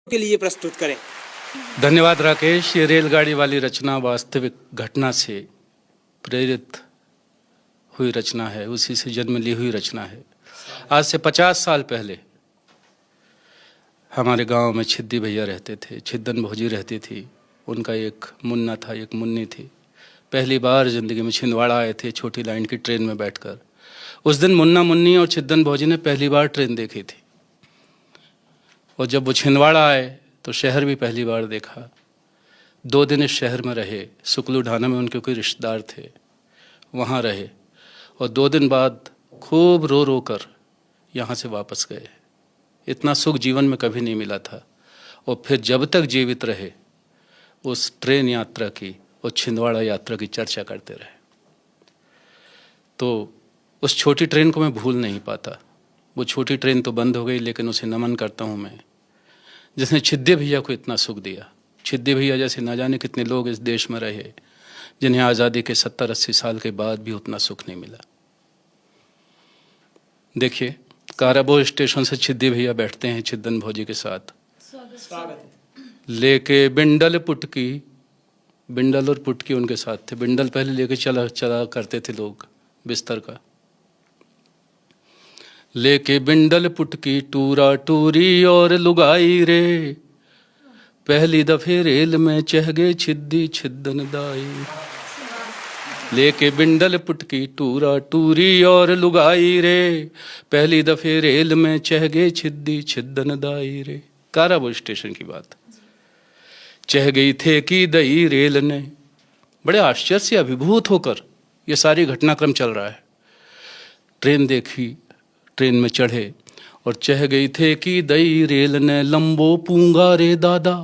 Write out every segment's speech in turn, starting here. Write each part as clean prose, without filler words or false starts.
के लिए प्रस्तुत करें। धन्यवाद राकेश। ये रेलगाड़ी वाली रचना वास्तविक घटना से प्रेरित हुई रचना है, उसी से जन्म ली हुई रचना है। आज से 50 साल पहले हमारे गांव में छिद्दी भैया रहते थे, छिद्दन भौजी रहती थी, उनका एक मुन्ना था, एक मुन्नी थी। पहली बार ज़िंदगी में छिंदवाड़ा आए थे छोटी लाइन की ट्रेन में बैठकर। उस दिन मुन्ना मुन्नी और छिद्दन भौजी ने पहली बार ट्रेन देखी थी, और जब वो छिंदवाड़ा आए तो शहर भी पहली बार देखा। 2 दिन इस शहर में रहे, सुकलू ढाना में उनके कोई रिश्तेदार थे, वहाँ रहे, और 2 दिन बाद खूब रो रो कर यहाँ से वापस गए। इतना सुख जीवन में कभी नहीं मिला था। और फिर जब तक जीवित रहे उस ट्रेन यात्रा की और छिंदवाड़ा यात्रा की चर्चा करते रहे। तो उस छोटी ट्रेन को मैं भूल नहीं पाता। वो छोटी ट्रेन तो बंद हो गई, लेकिन उसे नमन करता हूँ मैं, जिसने छिद्दी भैया को इतना सुख दिया। छिद्दी भैया जैसे न जाने कितने लोग इस देश में रहे जिन्हें आज़ादी के 70-80 साल के बाद भी उतना सुख नहीं मिला। देखिए, काराबो स्टेशन से छिद्दी भैया बैठते हैं छिद्दन भौजी के साथ। स्वागत है। लेके बिंडल पुटकी, बिंडल और पुटकी उनके साथ थे। बिंडल पहले लेके चला करते थे लोग बिस्तर का। लेके बिंडल पुटकी टूरा टूरी और लुगाई रे, पहली दफे रेल में चह गए छिद्दी छिद्दन दाई। लेके बिंडल पुटकी टूरा टूरी और लुगाई रे, पहली दफे रेल में चह गए छिद्दी छिद्दन दाई रे। काराबो स्टेशन की बात। चह गई थे कि दई रेल ने। बड़े आश्चर्य से अभिभूत होकर ये सारी घटनाक्रम चल रहा है। ट्रेन देखी, ट्रेन में चढ़े और चह गई थे कि दई रेल ने लंबो पूंगा रे दादा,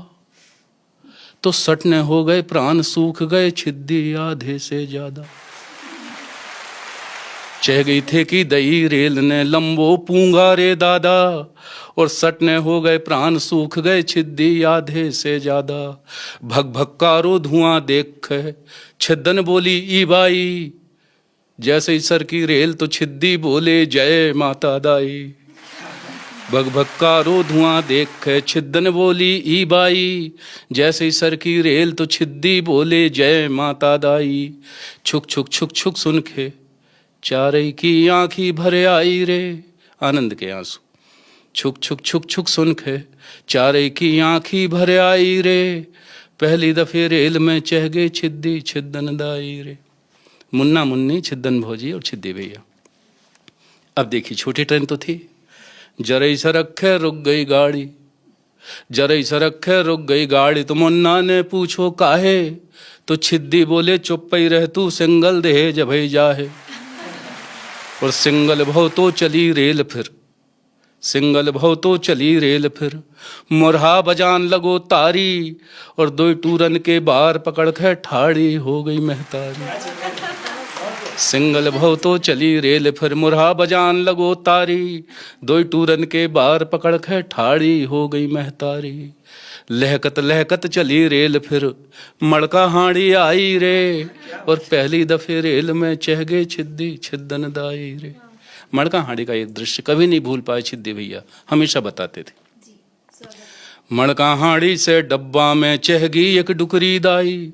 तो सटने हो गए प्राण सूख गए छिद्दी आधे से ज्यादा। चह गई थे कि दई रेल ने लंबो पूंगा रे दादा, और सटने हो गए प्राण सूख गए छिद्दी आधे से ज्यादा। भग भक्कारो धुआं देख छिद्दन बोली ई बाई, जैसे ही सर की रेल तो छिद्दी बोले जय माता दाई। भग भक्कारो धुआं देख छिद्दन बोली ई बाई, जैसे ही सर की रेल तो छिद्दी बोले जय माता दाई। छुक छुक छुक छुक सुन के चारई की आँखी भरे आई रे, आनंद के आंसू। छुक छुक छुक छुक सुन के चारई की आँखी भरे आई रे, पहली दफे रेल में चह गए छिद्दी छिद्दन दाई रे। मुन्ना मुन्नी, छिद्दन भौजी और छिद्दी भैया। अब देखिए, छोटी ट्रेन तो थी। जरई सरखे रुक गई गाड़ी, जरई सरखे रुक गई गाड़ी, तो मुन्ना ने पूछो काहे, तो छिद्दी बोले चुप ही रह तू, सिंगल दे जब ही जाहे। और सिंगल भव तो चली रेल फिर, सिंगल भव तो चली रेल फिर, मुरहा बजान लगो तारी, और 2 टूरन के बार पकड़ के ठाड़ी हो गई महतारी। सिंगल भव तो चली रेल फिर, मुरहा बजान लगो तारी, 2 टूरन के बार पकड़ के ठाड़ी हो गई महतारी। लहकत लहकत चली रेल फिर, मड़का हाड़ी आई रे, और पहली दफे रेल में चह गए छिद्दी छिद्दन दाई रे। मड़का हाड़ी का एक दृश्य कभी नहीं भूल पाए छिद्दी भैया, हमेशा बताते थे। मड़का हाड़ी से डब्बा में चह गई एक डुकरी दाई,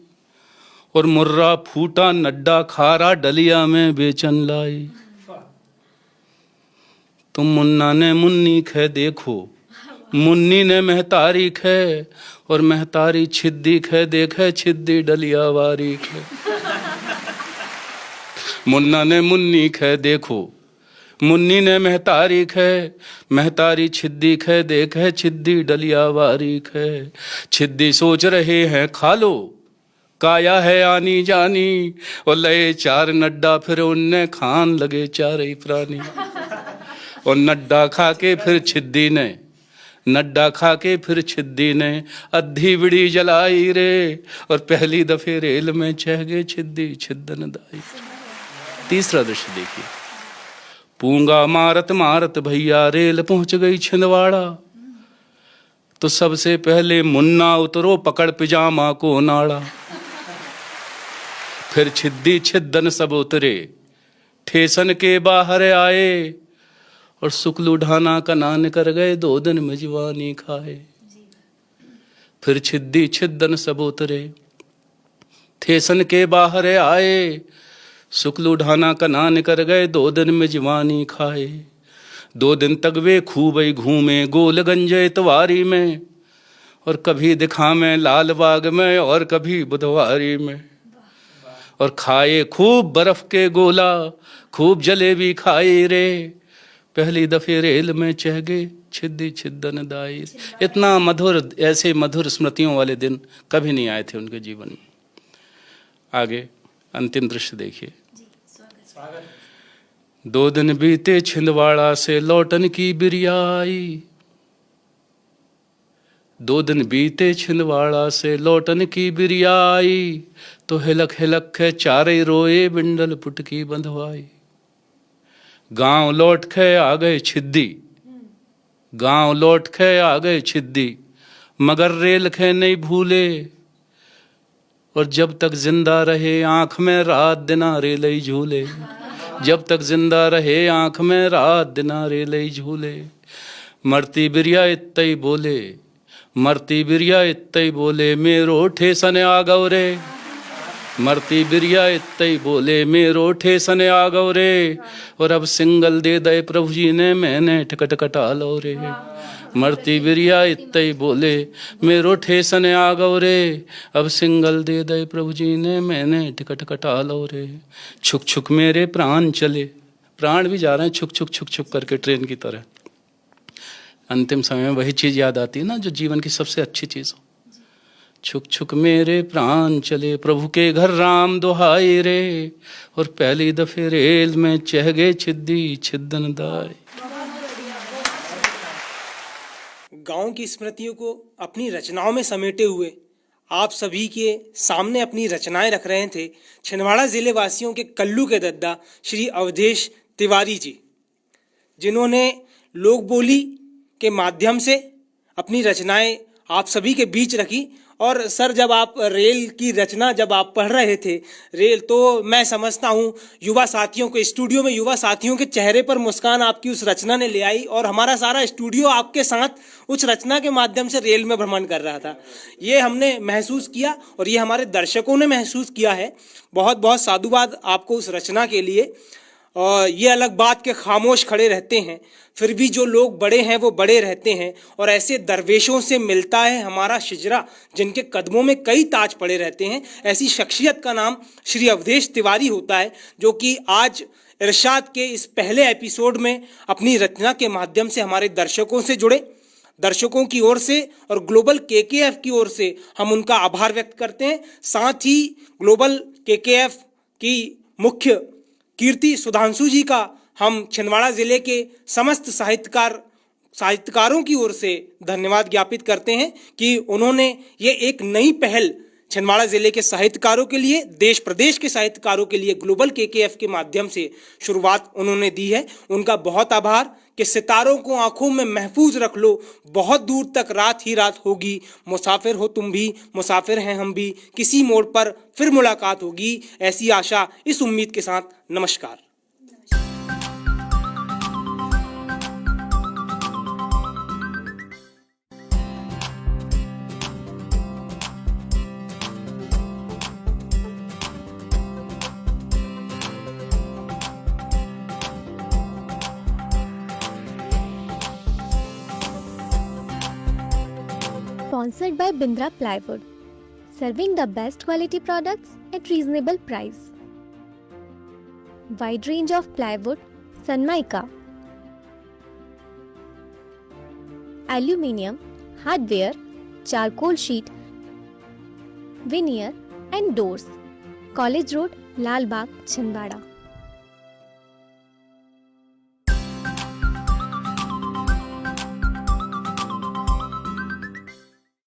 और मुर्रा फूटा नड्डा खारा डलिया में बेचन लाई। तुम मुन्ना ने मुन्नी खे देखो, मुन्नी ने महतारी खे, और महतारी छिद्दी खे देखे छिद्दी डलिया वारी खे। मुन्ना ने मुन्नी खे देखो, मुन्नी ने महतारी खे, महतारी छिद्दी खे देखे छिद्दी डलिया वारी खे। छिद्दी सोच रहे हैं खा लो, काया है आनी जानी, और लए 4 नड्डा फिर उनने खान लगे 4 ही प्राणी। और नड्डा खा के फिर छिद्दी ने, नड्डा खा के फिर छिद्दी ने अद्धी बिड़ी जलाई रे, और पहली दफे रेल में चह गए छिद्दी छिद्दन दाई। तीसरा दृश्य देखिए। पूंगा मारत मारत भैया रेल पहुंच गई छिंदवाड़ा, तो सबसे पहले मुन्ना उतरो पकड़ पिजामा को नाड़ा। फिर छिद्दी छिद्दन सब उतरे, ठेसन के बाहर आए, और सुकलू ढाना का नान कर गए 2 दिन में जवानी खाए। फिर छिद्दी छिद्दन सब उतरे। थेसन के बाहर आए, शुक्ल उठाना कनान कर गए, 2 दिन में जवानी खाए। 2 दिन तक वे खूब ही घूमे गोलगंज इतवारी में, और कभी दिखा में लाल बाग में और कभी बुधवारी में। और खाए खूब बर्फ के गोला, खूब जलेबी खाई रे, पहली दफे रेल में चह गए छिद्दी छिद्दन दाई। इतना मधुर, ऐसे मधुर स्मृतियों वाले दिन कभी नहीं आए थे उनके जीवन में। आगे अंतिम दृश्य देखिए। 2 दिन बीते छिंदवाड़ा से लौटन की बिरियाई। 2 दिन बीते छिंदवाड़ा से लौटन की बिरियाई, तो हिलक हिलक के चारे रोए बिंडल पुटकी बंधवाई। गांव लौट के आ गए छिद्दी, गांव लौट के आ गए छिद्दी, मगर रेल खे नहीं भूले। और जब तक जिंदा रहे आंख में रात दिना रेल ही झूले। जब तक जिंदा रहे आंख में रात दिना रेल ही झूले। मरती बिरिया इत्तई बोले, मरती बिरिया इत्तई बोले, मेरो ठेसन आ गौ रे। मरती बिरिया इत्तई बोले, मेरो ठेसन आ गौ रे। और अब सिंगल दे दे प्रभु जी ने, मैंने टिकट कटा लो रे। मरती बिरिया इत्तई बोले, मेरो ठेसन आ गौ रे। अब सिंगल दे दे प्रभु जी ने, मैंने टिकट कटा लो रे। छुक छुक मेरे प्राण चले, प्राण भी जा रहे हैं छुक छुक छुक छुक करके ट्रेन की तरह। अंतिम समय में वही चीज याद आती है ना जो जीवन की सबसे अच्छी चीज हो। छुक छुक मेरे प्राण चले, प्रभु के घर राम दुहाई रे। और पहली दफे रेल में चह गए छिद्दी छिद्दन दाई। गांव की स्मृतियों को अपनी रचनाओं में समेटे हुए आप सभी के सामने अपनी रचनाएं रख रहे थे छिंदवाड़ा जिले वासियों के कल्लू के दद्दा श्री अवधेश तिवारी जी, जिन्होंने लोक बोली के माध्यम से अपनी रचनाएं आप सभी के बीच रखी। और सर, जब आप रेल की रचना जब आप पढ़ रहे थे रेल, तो मैं समझता हूँ युवा साथियों के स्टूडियो में युवा साथियों के चेहरे पर मुस्कान आपकी उस रचना ने ले आई, और हमारा सारा स्टूडियो आपके साथ उस रचना के माध्यम से रेल में भ्रमण कर रहा था। ये हमने महसूस किया और ये हमारे दर्शकों ने महसूस किया है। बहुत बहुत साधुवाद आपको उस रचना के लिए। और ये अलग बात के खामोश खड़े रहते हैं, फिर भी जो लोग बड़े हैं वो बड़े रहते हैं। और ऐसे दरवेशों से मिलता है हमारा शिजरा, जिनके कदमों में कई ताज पड़े रहते हैं। ऐसी शख्सियत का नाम श्री अवधेश तिवारी होता है, जो कि आज इरशाद के इस पहले एपिसोड में अपनी रचना के माध्यम से हमारे दर्शकों से जुड़े। दर्शकों की ओर से और ग्लोबल केकेएफ की ओर से हम उनका आभार व्यक्त करते हैं। साथ ही ग्लोबल केकेएफ की मुख्य कीर्ति सुधांशु जी का हम छिंदवाड़ा जिले के समस्त साहित्यकारों की ओर से धन्यवाद ज्ञापित करते हैं कि उन्होंने ये एक नई पहल छिंदवाड़ा जिले के साहित्यकारों के लिए, देश प्रदेश के साहित्यकारों के लिए ग्लोबल केकेएफ के माध्यम से शुरुआत उन्होंने दी है। उनका बहुत आभार। कि सितारों को आंखों में महफूज रख लो, बहुत दूर तक रात ही रात होगी, मुसाफिर हो तुम भी, मुसाफिर हैं हम भी, किसी मोड़ पर फिर मुलाकात होगी, ऐसी आशा इस उम्मीद के साथ नमस्कार। Sponsored by Bindra Plywood, serving the best quality products at reasonable price. Wide range of plywood, Sanmaika, aluminium, hardware, charcoal sheet, veneer and doors. College Road, Lalbagh, Chhindwara.